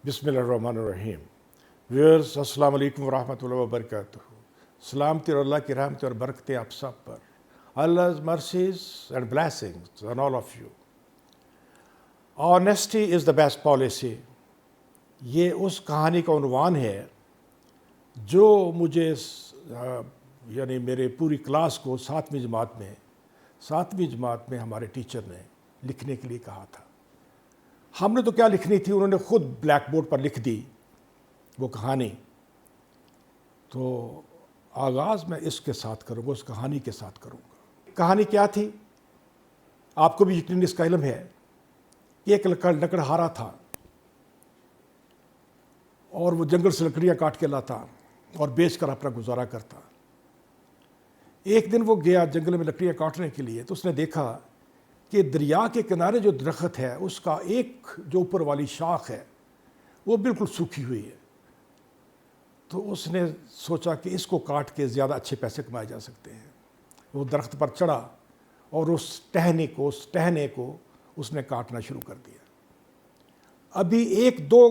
بسم اللہ الرحمن الرحیم. ویورز السلام علیکم ورحمۃ اللہ وبرکاتہ. سلامتی اور اللہ کی رحمت اور برکتیں آپ سب پر. Allah's mercies and blessings on all of you. Honesty is the best policy. یہ اس کہانی کا عنوان ہے جو مجھے یعنی میرے پوری کلاس کو ساتویں جماعت میں ہمارے ٹیچر نے لکھنے کے لیے کہا تھا. ہم نے تو کیا لکھنی تھی، انہوں نے خود بلیک بورڈ پر لکھ دی وہ کہانی. تو آغاز میں اس کے ساتھ کروں گا، اس کہانی کے ساتھ کروں گا. کہانی کیا تھی آپ کو بھی یقیناً اس کا علم ہے کہ ایک لکڑہارا تھا اور وہ جنگل سے لکڑیاں کاٹ کے لاتا اور بیچ کر اپنا گزارا کرتا. ایک دن وہ گیا جنگل میں لکڑیاں کاٹنے کے لیے، تو اس نے دیکھا کہ دریا کے کنارے جو درخت ہے اس کا ایک جو اوپر والی شاخ ہے وہ بالکل سوکھی ہوئی ہے. تو اس نے سوچا کہ اس کو کاٹ کے زیادہ اچھے پیسے کمائے جا سکتے ہیں. وہ درخت پر چڑھا اور اس ٹہنے کو اس نے کاٹنا شروع کر دیا. ابھی ایک دو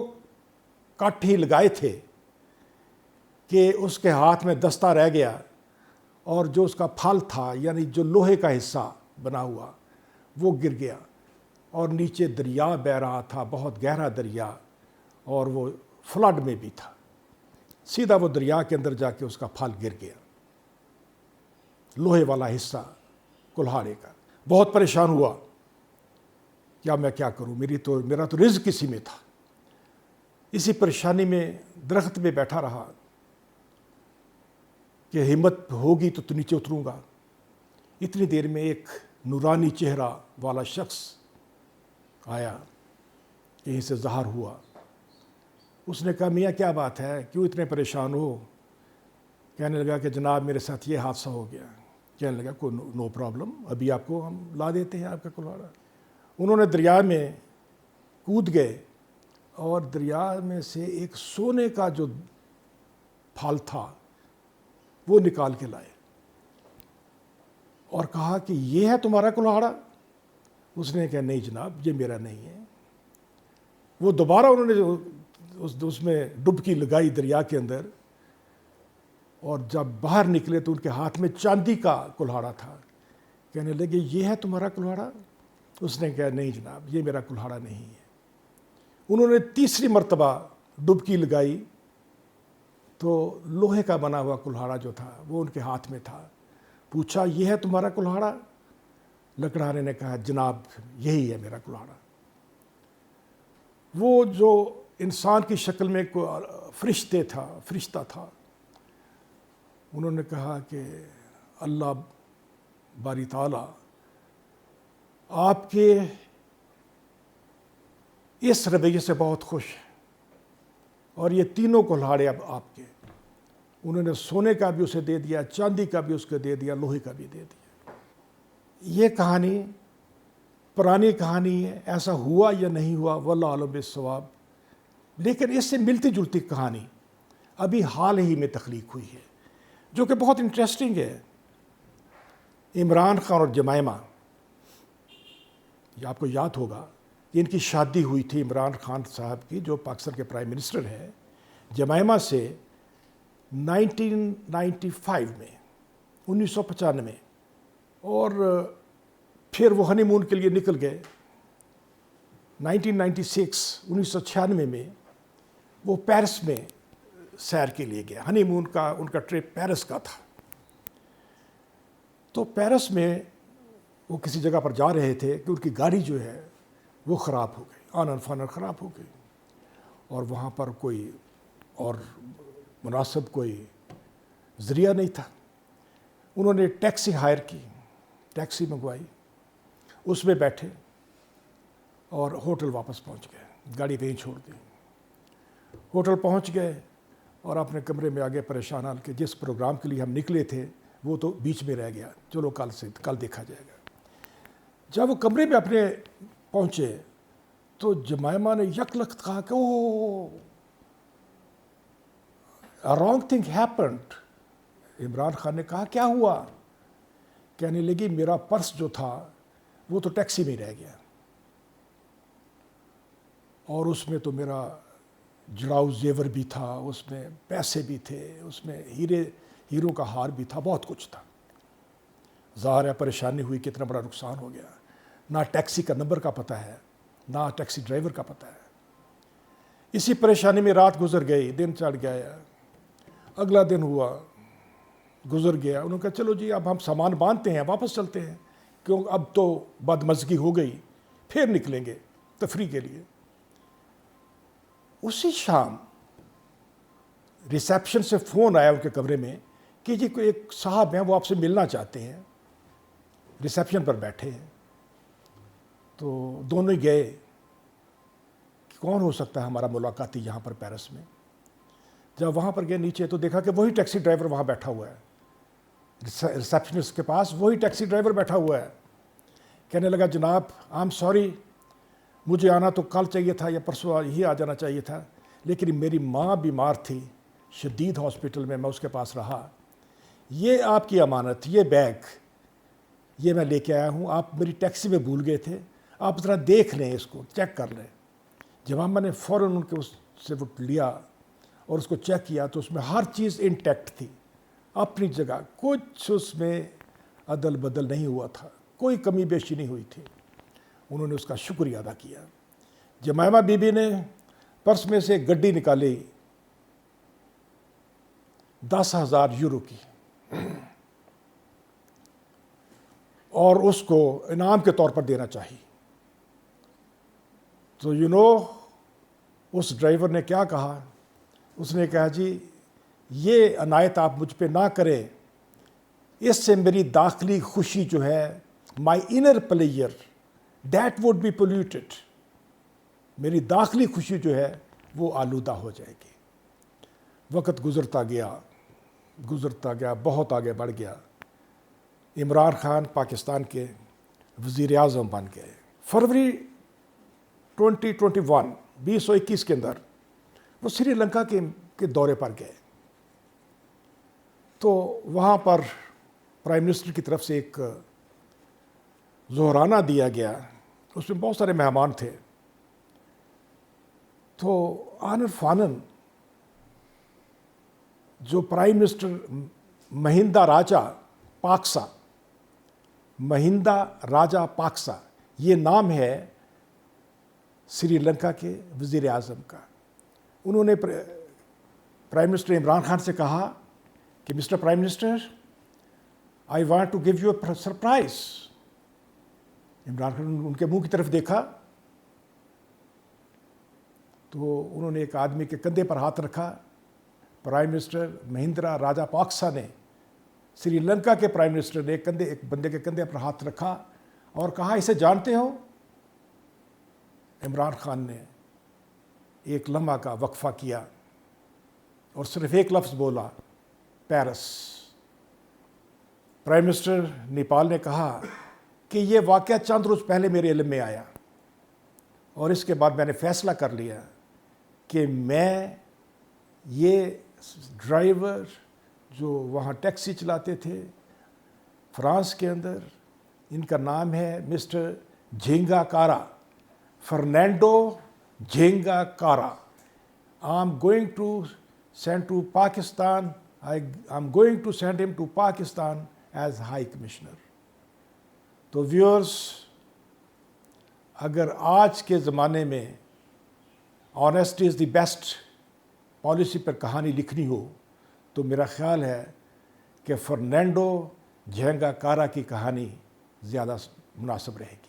کٹ ہی لگائے تھے کہ اس کے ہاتھ میں دستہ رہ گیا اور جو اس کا پھل تھا یعنی جو لوہے کا حصہ بنا ہوا وہ گر گیا اور نیچے دریا بہہ رہا تھا، بہت گہرا دریا، اور وہ فلڈ میں بھی تھا. سیدھا وہ دریا کے اندر جا کے اس کا پھل گر گیا، لوہے والا حصہ کلہاڑے کا. بہت پریشان ہوا، کیا میں کیا کروں، میرا تو رزق اسی میں تھا. اسی پریشانی میں درخت پہ بیٹھا رہا کہ ہمت ہوگی تو نیچے اتروں گا. اتنی دیر میں ایک نورانی چہرہ والا شخص آیا، کہیں سے ظاہر ہوا. اس نے کہا میاں کیا بات ہے، کیوں اتنے پریشان ہو؟ کہنے لگا کہ جناب میرے ساتھ یہ حادثہ ہو گیا. کہنے لگا کوئی نو پرابلم، ابھی آپ کو ہم لا دیتے ہیں آپ کا کلہاڑا. انہوں نے دریا میں کود گئے اور دریا میں سے ایک سونے کا جو پھل تھا وہ نکال کے لائے اور کہا کہ یہ ہے تمہارا کلہاڑا؟ اس نے کہا نہیں جناب یہ میرا نہیں ہے. وہ دوبارہ انہوں نے اس میں ڈبکی لگائی دریا کے اندر، اور جب باہر نکلے تو ان کے ہاتھ میں چاندی کا کلہاڑا تھا. کہنے لگے یہ ہے تمہارا کلہاڑا؟ اس نے کہا نہیں جناب یہ میرا کلہاڑا نہیں ہے. انہوں نے تیسری مرتبہ ڈبکی لگائی تو لوہے کا بنا ہوا کلہاڑا جو تھا وہ ان کے ہاتھ میں تھا. پوچھا یہ ہے تمہارا کلہاڑا؟ لکڑہارے نے کہا جناب یہی ہے میرا کلہاڑا. وہ جو انسان کی شکل میں فرشتہ تھا، انہوں نے کہا کہ اللہ باری تعالیٰ آپ کے اس رویے سے بہت خوش ہے، اور یہ تینوں کلہاڑے اب آپ کے. انہوں نے سونے کا بھی اسے دے دیا، چاندی کا بھی اس کو دے دیا، لوہے کا بھی دے دیا. یہ کہانی پرانی کہانی ہے، ایسا ہوا یا نہیں ہوا واللہ اعلم بالصواب، لیکن اس سے ملتی جلتی کہانی ابھی حال ہی میں تخلیق ہوئی ہے جو کہ بہت انٹرسٹنگ ہے. عمران خان اور جمائمہ، یہ آپ کو یاد ہوگا کہ ان کی شادی ہوئی تھی عمران خان صاحب کی جو پاکستان کے پرائم منسٹر ہیں، جمائمہ سے 1995 میں 1995، اور پھر وہ ہنی مون کے لیے نکل گئے 1996 میں وہ پیرس میں سیر کے لیے گئے. ہنی مون کا ان کا ٹرپ پیرس کا تھا. تو پیرس میں وہ کسی جگہ پر جا رہے تھے کہ ان کی گاڑی جو ہے وہ خراب ہو گئی، آنن فانن خراب ہو گئی، اور وہاں پر کوئی اور مناسب کوئی ذریعہ نہیں تھا. انہوں نے ٹیکسی ہائر کی، ٹیکسی منگوائی، اس میں بیٹھے اور ہوٹل واپس پہنچ گئے. گاڑی کہیں چھوڑ دی، ہوٹل پہنچ گئے اور اپنے کمرے میں آگے پریشان حال کہ جس پروگرام کے لیے ہم نکلے تھے وہ تو بیچ میں رہ گیا، چلو کل دیکھا جائے گا. جب وہ کمرے میں اپنے پہنچے تو جمائمہ نے یک لخت کہا کہ oh wrong thing happened. Imran Khan نے کہا کیا ہوا؟ کہنے لگی میرا پرس جو تھا وہ تو ٹیکسی میں رہ گیا، اور اس میں تو میرا جڑاؤ زیور بھی تھا، اس میں پیسے بھی تھے، اس میں ہیروں کا ہار بھی تھا، بہت کچھ تھا۔ ظاہر ہے پریشانی ہوئی، کتنا بڑا نقصان ہو گیا، نہ ٹیکسی کا نمبر کا پتہ ہے، نہ ٹیکسی ڈرائیور کا پتہ ہے۔ اسی پریشانی میں رات گزر گئی، دن چڑھ گیا، اگلا دن ہوا، گزر گیا۔ انہوں نے کہا چلو جی اب ہم سامان باندھتے ہیں، واپس چلتے ہیں، کیوں اب تو بدمزگی ہو گئی، پھر نکلیں گے تفریح کے لیے۔ اسی شام ریسیپشن سے فون آیا ان کے کمرے میں کہ جی کوئی ایک صاحب ہیں، وہ آپ سے ملنا چاہتے ہیں، ریسیپشن پر بیٹھے ہیں۔ تو دونوں ہی گئے کہ کون ہو سکتا ہے ہمارا ملاقاتی یہاں پر پیرس میں۔ جب وہاں پر گئے نیچے تو دیکھا کہ وہی ٹیکسی ڈرائیور وہاں بیٹھا ہوا ہے، ریسیپشنسٹ کے پاس وہی ٹیکسی ڈرائیور بیٹھا ہوا ہے۔ کہنے لگا جناب آئی ایم سوری، مجھے آنا تو کل چاہیے تھا یا پرسوں ہی آ جانا چاہیے تھا، لیکن میری ماں بیمار تھی شدید ہاسپٹل میں اس کے پاس رہا۔ یہ آپ کی امانت، یہ بیگ یہ میں لے کے آیا ہوں، آپ میری ٹیکسی میں بھول گئے تھے، آپ ذرا دیکھ لیں، اس کو چیک کر لیں۔ جب میں نے فوراً ان کے اس سے وہ لیا اور اس کو چیک کیا تو اس میں ہر چیز انٹیکٹ تھی، اپنی جگہ، کچھ اس میں عدل بدل نہیں ہوا تھا، کوئی کمی بیشی نہیں ہوئی تھی۔ انہوں نے اس کا شکریہ ادا کیا۔ جمائمہ بی بی نے پرس میں سے ایک گڈی نکالی 10,000 یورو کی، اور اس کو انعام کے طور پر دینا چاہیے۔ تو اس ڈرائیور نے کیا کہا، اس نے کہا جی یہ عنایت آپ مجھ پہ نہ کریں، اس سے میری داخلی خوشی جو ہے، my inner pleasure that would be polluted, میری داخلی خوشی جو ہے وہ آلودہ ہو جائے گی۔ وقت گزرتا گیا، بہت آگے بڑھ گیا۔ عمران خان پاکستان کے وزیر اعظم بن گئے۔ فروری 2021 کے اندر وہ سری لنکا کے دورے پر گئے، تو وہاں پر پرائم منسٹر کی طرف سے ایک ظہرانہ دیا گیا، اس میں بہت سارے مہمان تھے۔ تو آنن فانن جو پرائم منسٹر مہندا راجا پاکسا، یہ نام ہے سری لنکا کے وزیر اعظم کا۔ انہوں نے پرائم منسٹر عمران خان سے کہا کہ mister prime minister I want to give you a surprise. Imran Khan ان کے منہ کی طرف دیکھا تو انہوں نے ایک آدمی کے کندھے پر ہاتھ رکھا۔ پرائم منسٹر مہندرا راجا پاکسا نے، سری لنکا کے پرائم منسٹر نے ایک بندے کے کندھے پر ہاتھ رکھا اور کہا اسے جانتے ہو؟ عمران خان نے ایک لمحہ کا وقفہ کیا اور صرف ایک لفظ بولا، پیرس۔ پرائم منسٹر نیپال نے کہا کہ یہ واقعہ چند روز پہلے میرے علم میں آیا اور اس کے بعد میں نے فیصلہ کر لیا کہ میں یہ ڈرائیور جو وہاں ٹیکسی چلاتے تھے فرانس کے اندر، ان کا نام ہے مسٹر جھینگا کارا، فرنینڈو جھینگا کارا۔ I'm going to send to Pakistan, I'm going to send him to Pakistan as High Commissioner۔ تو ویورز، اگر آج کے زمانے میں honesty is the best policy پر کہانی لکھنی ہو تو میرا خیال ہے کہ فرنینڈو جھینگا کارا کی کہانی زیادہ مناسب رہے گی۔